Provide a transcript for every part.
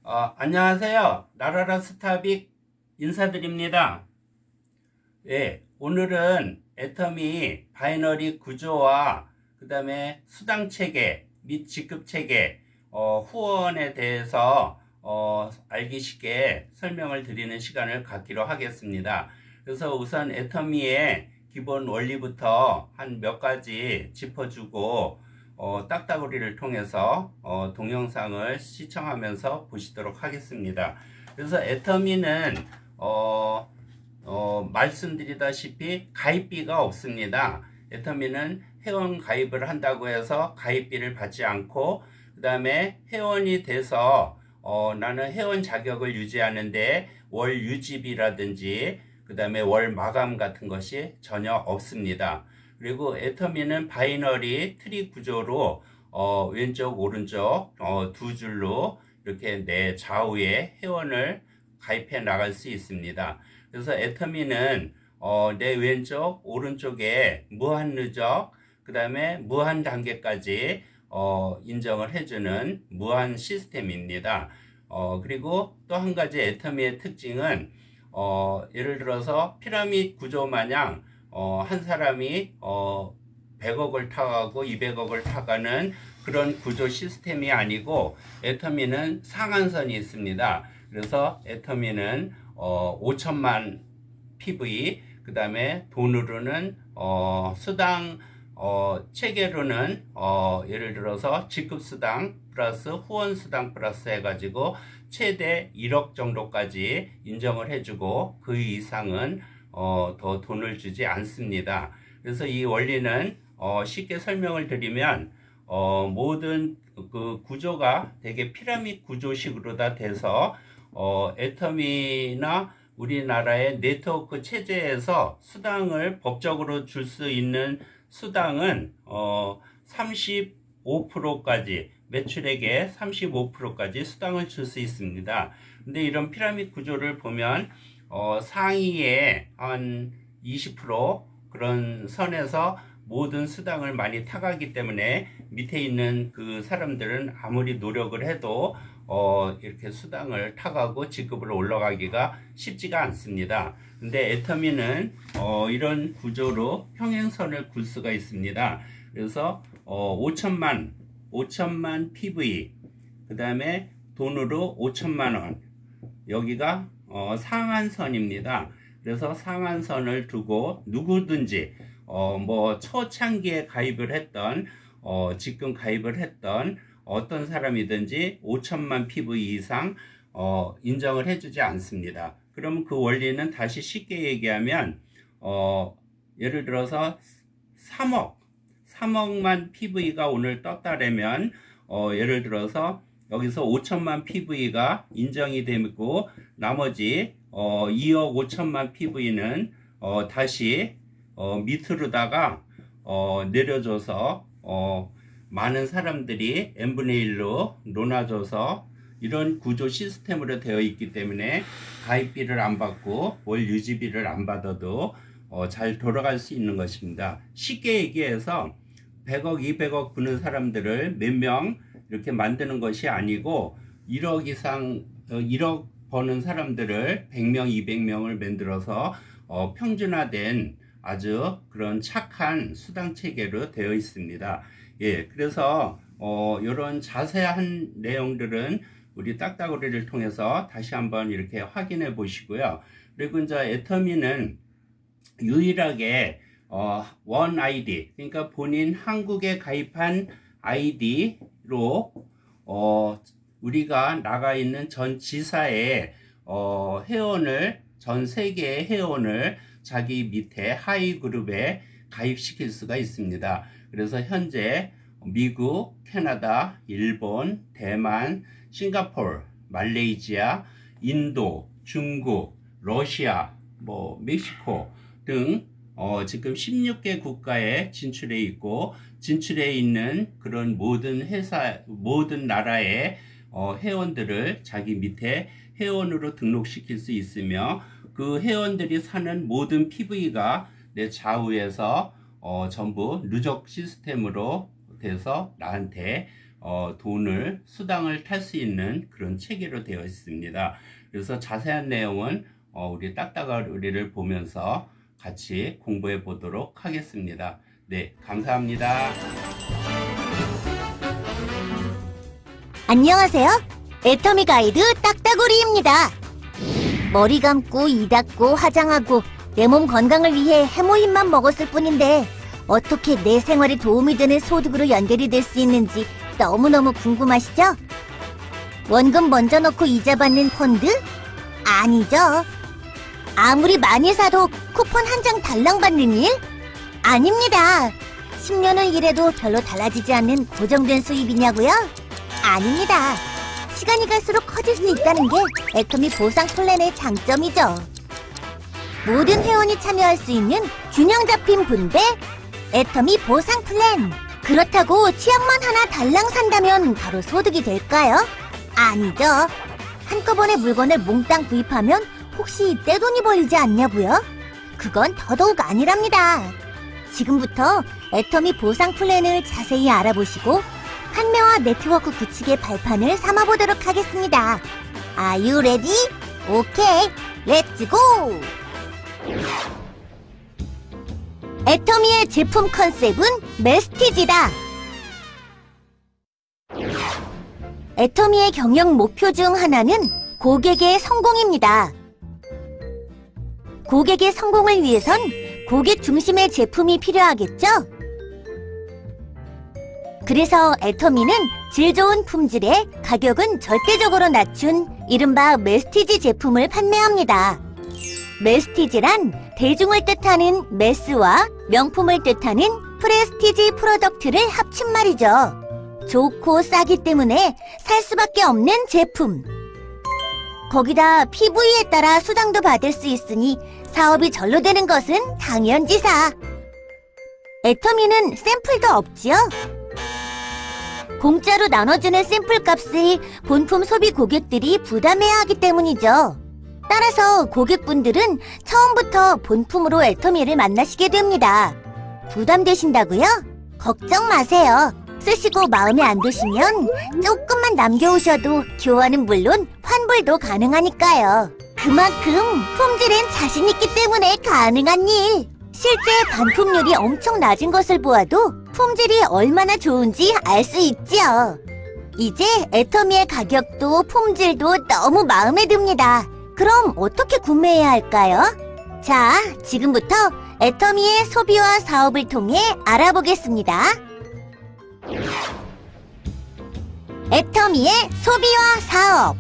안녕하세요. 나라라 스타빅 인사드립니다. 예, 오늘은 애터미 바이너리 구조와 그 다음에 수당 체계 및 지급 체계, 후원에 대해서 알기 쉽게 설명을 드리는 시간을 갖기로 하겠습니다. 그래서 우선 애터미의 기본 원리부터 한 몇 가지 짚어주고 딱따구리를 통해서 동영상을 시청하면서 보시도록 하겠습니다. 그래서 애터미는 말씀드리다시피 가입비가 없습니다. 애터미는 회원 가입을 한다고 해서 가입비를 받지 않고, 그 다음에 회원이 돼서 나는 회원 자격을 유지하는데 월 유지비라든지 그 다음에 월 마감 같은 것이 전혀 없습니다. 그리고 애터미는 바이너리 트리 구조로 왼쪽 오른쪽 두 줄로 이렇게 내 좌우에 회원을 가입해 나갈 수 있습니다. 그래서 애터미는 내 왼쪽 오른쪽에 무한 누적, 그 다음에 무한 단계까지 인정을 해주는 무한 시스템입니다. 그리고 또 한 가지 애터미의 특징은 예를 들어서 피라미드 구조 마냥 한 사람이 100억을 타가고 200억을 타가는 그런 구조 시스템이 아니고, 애터미는 상한선이 있습니다. 그래서 애터미는 5천만 PV, 그 다음에 돈으로는 수당 체계로는 예를 들어서 지급수당 플러스 후원수당 플러스 해가지고 최대 1억 정도까지 인정을 해주고 그 이상은 더 돈을 주지 않습니다. 그래서 이 원리는 쉽게 설명을 드리면 모든 그 구조가 되게 피라미드 구조식으로 다 돼서 애터미나 우리나라의 네트워크 체제에서 수당을 법적으로 줄 수 있는 수당은 35%까지, 매출액의 35%까지 수당을 줄 수 있습니다. 근데 이런 피라미드 구조를 보면 상위에 한 20% 그런 선에서 모든 수당을 많이 타가기 때문에 밑에 있는 그 사람들은 아무리 노력을 해도 이렇게 수당을 타가고 지급으로 올라가기가 쉽지가 않습니다. 근데 애터미는 이런 구조로 평행선을 굴 수가 있습니다. 그래서 5천만 PV, 그 다음에 돈으로 5천만 원, 여기가 상한선입니다. 그래서 상한선을 두고 누구든지 뭐 초창기에 가입을 했던 지금 가입을 했던 어떤 사람이든지 5천만 PV 이상 인정을 해주지 않습니다. 그러면 그 원리는 다시 쉽게 얘기하면 예를 들어서 3억만 PV가 오늘 떴다라면 예를 들어서 여기서 5천만 PV가 인정이 되고 나머지 2억 5천만 PV는 다시 밑으로다가 내려줘서 많은 사람들이 n분의 1로 나눠줘서 이런 구조 시스템으로 되어 있기 때문에 가입비를 안 받고 월 유지비를 안 받아도 잘 돌아갈 수 있는 것입니다. 쉽게 얘기해서 100억 200억 버는 사람들을 몇 명 이렇게 만드는 것이 아니고 1억 이상 1억 버는 사람들을 100명 200명을 만들어서 평준화된 아주 그런 착한 수당 체계로 되어 있습니다. 예, 그래서 이런 자세한 내용들은 우리 딱따구리를 통해서 다시 한번 이렇게 확인해 보시고요. 그리고 이제 애터미는 유일하게 원 아이디, 그러니까 본인 한국에 가입한 아이디로 우리가 나가 있는 전 지사의 회원을, 전 세계의 회원을 자기 밑에 하위 그룹에 가입시킬 수가 있습니다. 그래서 현재 미국, 캐나다, 일본, 대만, 싱가포르, 말레이시아, 인도, 중국, 러시아, 멕시코 등 지금 16개 국가에 진출해 있고, 진출해 있는 그런 모든 회사, 모든 나라의 회원들을 자기 밑에 회원으로 등록시킬 수 있으며, 그 회원들이 사는 모든 PV가 내 좌우에서 전부 누적 시스템으로 돼서 나한테 수당을 탈 수 있는 그런 체계로 되어 있습니다. 그래서 자세한 내용은 우리 딱딱아리를 보면서 같이 공부해 보도록 하겠습니다. 네, 감사합니다. 안녕하세요. 애터미 가이드 딱딱오리입니다. 머리 감고 이 닦고 화장하고 내 몸 건강을 위해 해모힘만 먹었을 뿐인데 어떻게 내 생활에 도움이 되는 소득으로 연결이 될 수 있는지 너무너무 궁금하시죠? 원금 먼저 넣고 이자 받는 펀드? 아니죠. 아무리 많이 사도 쿠폰 한 장 달랑 받는 일? 아닙니다. 10년을 일해도 별로 달라지지 않는 고정된 수입이냐고요? 아닙니다. 시간이 갈수록 커질 수 있다는 게 애터미 보상 플랜의 장점이죠. 모든 회원이 참여할 수 있는 균형 잡힌 분배 애터미 보상 플랜. 그렇다고 치약만 하나 달랑 산다면 바로 소득이 될까요? 아니죠. 한꺼번에 물건을 몽땅 구입하면 혹시 떼돈이 벌리지 않냐고요? 그건 더더욱 아니랍니다. 지금부터 애터미 보상 플랜을 자세히 알아보시고 판매와 네트워크 구축의 발판을 삼아보도록 하겠습니다. Are you ready? 오케이, 렛츠 고! 애터미의 제품 컨셉은 메스티지다. 애터미의 경영 목표 중 하나는 고객의 성공입니다. 고객의 성공을 위해선 고객 중심의 제품이 필요하겠죠? 그래서 애터미는 질 좋은 품질에 가격은 절대적으로 낮춘 이른바 메스티지 제품을 판매합니다. 메스티지란 대중을 뜻하는 메스와 명품을 뜻하는 프레스티지 프로덕트를 합친 말이죠. 좋고 싸기 때문에 살 수밖에 없는 제품. 거기다 PV에 따라 수당도 받을 수 있으니 사업이 절로 되는 것은 당연지사. 애터미는 샘플도 없지요? 공짜로 나눠주는 샘플 값을 본품 소비 고객들이 부담해야 하기 때문이죠. 따라서 고객분들은 처음부터 본품으로 애터미를 만나시게 됩니다. 부담되신다고요? 걱정 마세요. 쓰시고 마음에 안 드시면 조금만 남겨오셔도 교환은 물론 환불도 가능하니까요. 그만큼 품질엔 자신 있기 때문에 가능한 일. 실제 반품률이 엄청 낮은 것을 보아도 품질이 얼마나 좋은지 알 수 있지요. 이제 애터미의 가격도 품질도 너무 마음에 듭니다. 그럼 어떻게 구매해야 할까요? 자, 지금부터 애터미의 소비와 사업을 통해 알아보겠습니다. 애터미의 소비와 사업.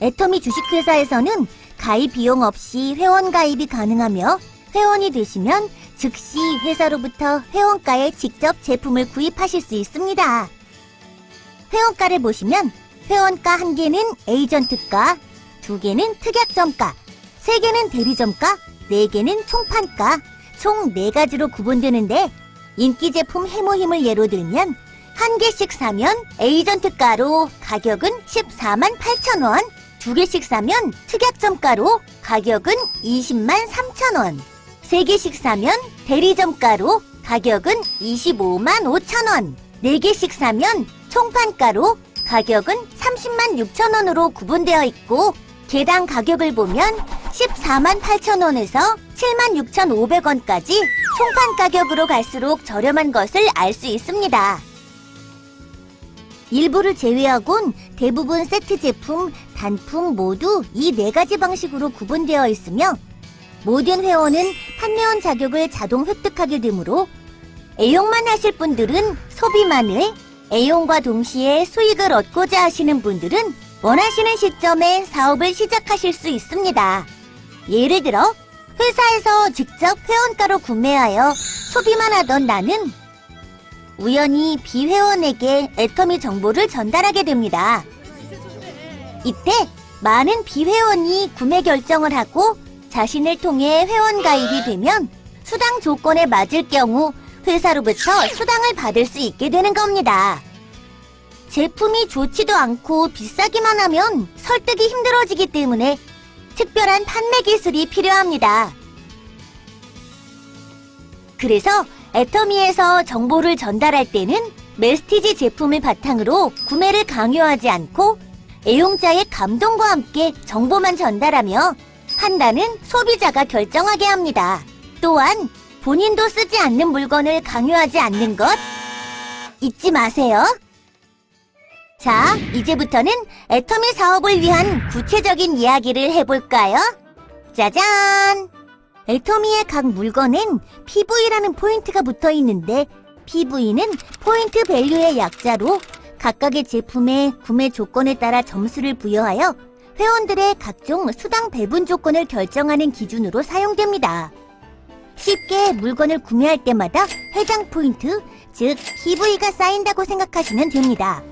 애터미 주식회사에서는 가입 비용 없이 회원 가입이 가능하며 회원이 되시면 즉시 회사로부터 회원가에 직접 제품을 구입하실 수 있습니다. 회원가를 보시면 회원가 1개는 에이전트가, 2개는 특약점가, 3개는 대리점가, 4개는 총판가, 총 4가지로 구분되는데 인기 제품 해모힘을 예로 들면 1개씩 사면 에이전트가로 가격은 14만 8천 원, 2개씩 사면 특약점가로 가격은 20만 3천 원, 3개씩 사면 대리점가로 가격은 25만 5천 원, 4개씩 사면 총판가로 가격은 30만 6천 원으로 구분되어 있고 개당 가격을 보면 14만 8천 원에서 7만 6,500원까지 총판 가격으로 갈수록 저렴한 것을 알 수 있습니다. 일부를 제외하곤 대부분 세트 제품, 단품 모두 이 4가지 방식으로 구분되어 있으며 모든 회원은 판매원 자격을 자동 획득하게 되므로 애용만 하실 분들은 소비만을, 애용과 동시에 수익을 얻고자 하시는 분들은 원하시는 시점에 사업을 시작하실 수 있습니다. 예를 들어 회사에서 직접 회원가로 구매하여 소비만 하던 나는 우연히 비회원에게 애터미 정보를 전달하게 됩니다. 이때 많은 비회원이 구매 결정을 하고 자신을 통해 회원 가입이 되면 수당 조건에 맞을 경우 회사로부터 수당을 받을 수 있게 되는 겁니다. 제품이 좋지도 않고 비싸기만 하면 설득이 힘들어지기 때문에 특별한 판매 기술이 필요합니다. 그래서 애터미에서 정보를 전달할 때는 메스티지 제품을 바탕으로 구매를 강요하지 않고 애용자의 감동과 함께 정보만 전달하며 판단은 소비자가 결정하게 합니다. 또한 본인도 쓰지 않는 물건을 강요하지 않는 것 잊지 마세요. 자, 이제부터는 애터미 사업을 위한 구체적인 이야기를 해볼까요? 짜잔! 애터미의 각 물건엔 PV라는 포인트가 붙어 있는데 PV는 포인트 밸류의 약자로 각각의 제품의 구매 조건에 따라 점수를 부여하여 회원들의 각종 수당 배분 조건을 결정하는 기준으로 사용됩니다. 쉽게 물건을 구매할 때마다 해당 포인트, 즉 PV가 쌓인다고 생각하시면 됩니다.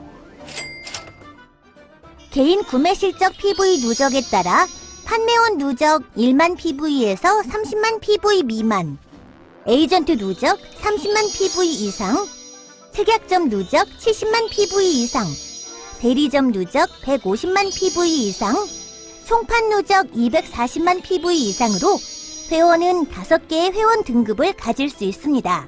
개인 구매 실적 PV 누적에 따라 판매원 누적 1만 PV에서 30만 PV 미만, 에이전트 누적 30만 PV 이상, 특약점 누적 70만 PV 이상, 대리점 누적 150만 PV 이상, 총판 누적 240만 PV 이상으로 회원은 5개의 회원 등급을 가질 수 있습니다.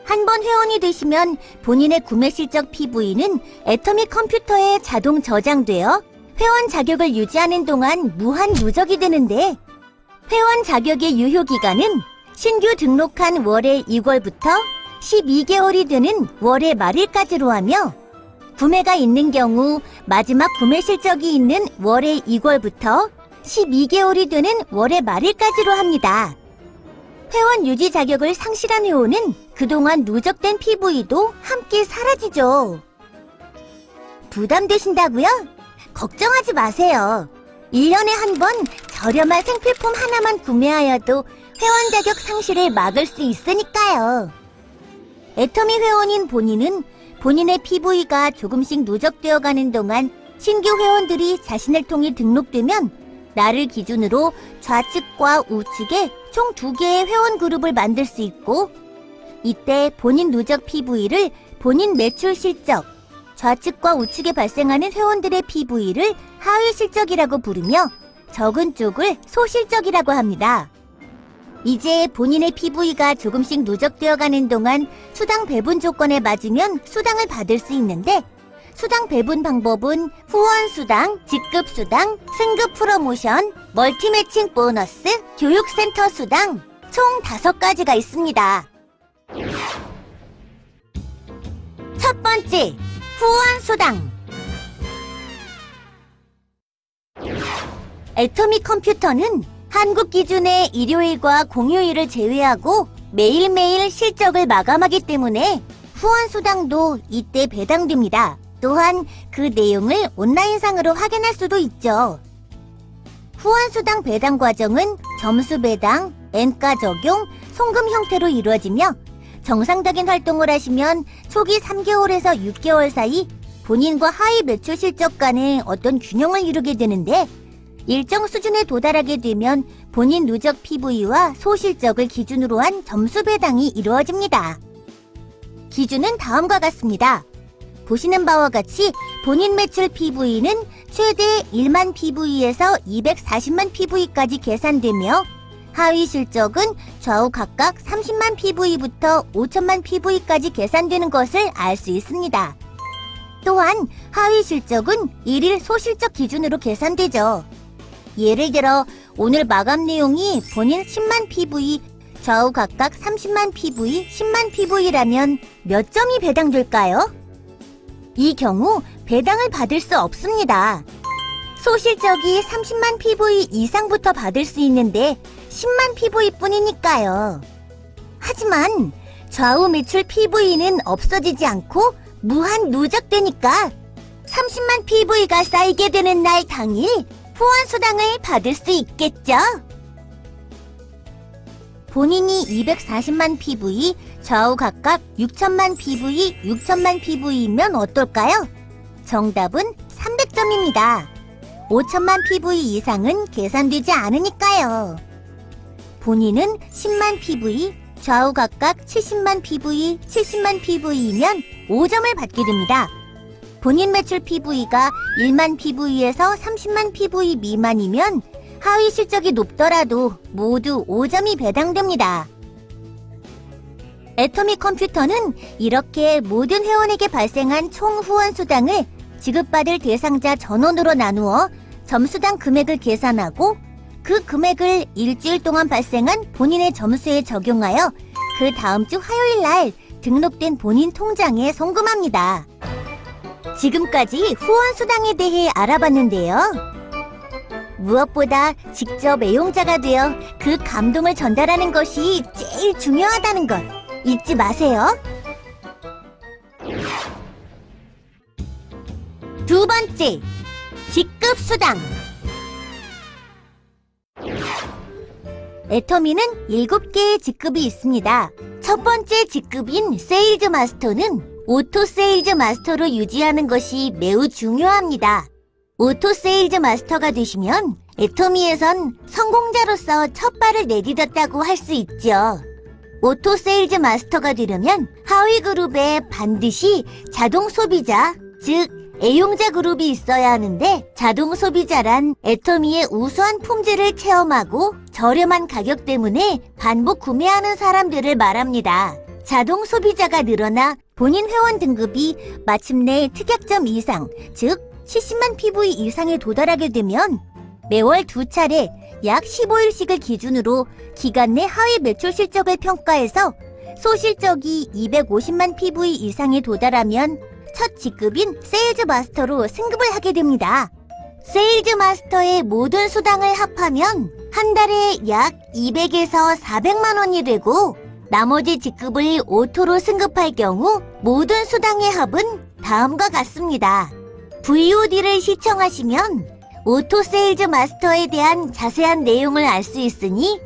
한 번 회원이 되시면 본인의 구매 실적 PV는 애터미 컴퓨터에 자동 저장되어 회원 자격을 유지하는 동안 무한 누적이 되는데 회원 자격의 유효 기간은 신규 등록한 월의 2월부터 12개월이 되는 월의 말일까지로 하며 구매가 있는 경우 마지막 구매 실적이 있는 월의 2월부터 12개월이 되는 월의 말일까지로 합니다. 회원 유지 자격을 상실한 회원은 그동안 누적된 PV도 함께 사라지죠. 부담되신다고요? 걱정하지 마세요. 1년에 한 번 저렴한 생필품 하나만 구매하여도 회원 자격 상실을 막을 수 있으니까요. 애터미 회원인 본인은 본인의 PV가 조금씩 누적되어 가는 동안 신규 회원들이 자신을 통해 등록되면 나를 기준으로 좌측과 우측에 총 2개의 회원 그룹을 만들 수 있고 이때 본인 누적 PV를 본인 매출 실적, 좌측과 우측에 발생하는 회원들의 PV를 하위 실적이라고 부르며 적은 쪽을 소실적이라고 합니다. 이제 본인의 PV가 조금씩 누적되어 가는 동안 수당 배분 조건에 맞으면 수당을 받을 수 있는데 수당 배분 방법은 후원 수당, 직급 수당, 승급 프로모션, 멀티 매칭 보너스, 교육센터 수당 총 5가지가 있습니다. 첫 번째, 후원 수당. 애터미 컴퓨터는 한국 기준의 일요일과 공휴일을 제외하고 매일매일 실적을 마감하기 때문에 후원 수당도 이때 배당됩니다. 또한 그 내용을 온라인상으로 확인할 수도 있죠. 후원 수당 배당 과정은 점수 배당, N가 적용, 송금 형태로 이루어지며 정상적인 활동을 하시면 초기 3개월에서 6개월 사이 본인과 하위 매출 실적 간의 어떤 균형을 이루게 되는데 일정 수준에 도달하게 되면 본인 누적 PV와 소실적을 기준으로 한 점수 배당이 이루어집니다. 기준은 다음과 같습니다. 보시는 바와 같이 본인 매출 PV는 최대 1만 PV에서 240만 PV까지 계산되며 하위 실적은 좌우 각각 30만 PV부터 5천만 PV까지 계산되는 것을 알 수 있습니다. 또한 하위 실적은 일일 소실적 기준으로 계산되죠. 예를 들어 오늘 마감 내용이 본인 10만 PV, 좌우 각각 30만 PV, 10만 PV라면 몇 점이 배당될까요? 이 경우 배당을 받을 수 없습니다. 소실적이 30만 PV 이상부터 받을 수 있는데 10만 PV 뿐이니까요. 하지만 좌우 매출 PV는 없어지지 않고 무한 누적되니까 30만 PV가 쌓이게 되는 날 당일 후원 수당을 받을 수 있겠죠? 본인이 240만 PV, 좌우 각각 6천만 PV, 6천만 PV이면 어떨까요? 정답은 300점입니다. 5천만 PV 이상은 계산되지 않으니까요. 본인은 10만 PV, 좌우 각각 70만 PV, 70만 PV이면 5점을 받게 됩니다. 본인 매출 PV가 1만 PV에서 30만 PV 미만이면 하위 실적이 높더라도 모두 5점이 배당됩니다. 애터미 컴퓨터는 이렇게 모든 회원에게 발생한 총 후원 수당을 지급받을 대상자 전원으로 나누어 점수당 금액을 계산하고 그 금액을 일주일 동안 발생한 본인의 점수에 적용하여 그 다음 주 화요일 날 등록된 본인 통장에 송금합니다. 지금까지 후원 수당에 대해 알아봤는데요. 무엇보다 직접 애용자가 되어 그 감동을 전달하는 것이 제일 중요하다는 것 잊지 마세요. 두 번째, 직급 수당. 애터미는 7개의 직급이 있습니다. 첫 번째 직급인 세일즈 마스터는 오토 세일즈 마스터로 유지하는 것이 매우 중요합니다. 오토 세일즈 마스터가 되시면 애터미에선 성공자로서 첫 발을 내디뎠다고 할 수 있죠. 오토 세일즈 마스터가 되려면 하위 그룹에 반드시 자동 소비자, 즉 애용자 그룹이 있어야 하는데, 자동 소비자란 애터미의 우수한 품질을 체험하고 저렴한 가격 때문에 반복 구매하는 사람들을 말합니다. 자동 소비자가 늘어나 본인 회원 등급이 마침내 특약점 이상, 즉 70만 PV 이상에 도달하게 되면 매월 2차례 약 15일씩을 기준으로 기간 내 하위 매출 실적을 평가해서 소실적이 250만 PV 이상에 도달하면 첫 직급인 세일즈 마스터로 승급을 하게 됩니다. 세일즈 마스터의 모든 수당을 합하면 한 달에 약 200에서 400만 원이 되고, 나머지 직급을 오토로 승급할 경우 모든 수당의 합은 다음과 같습니다. VOD를 시청하시면 오토 세일즈 마스터에 대한 자세한 내용을 알 수 있으니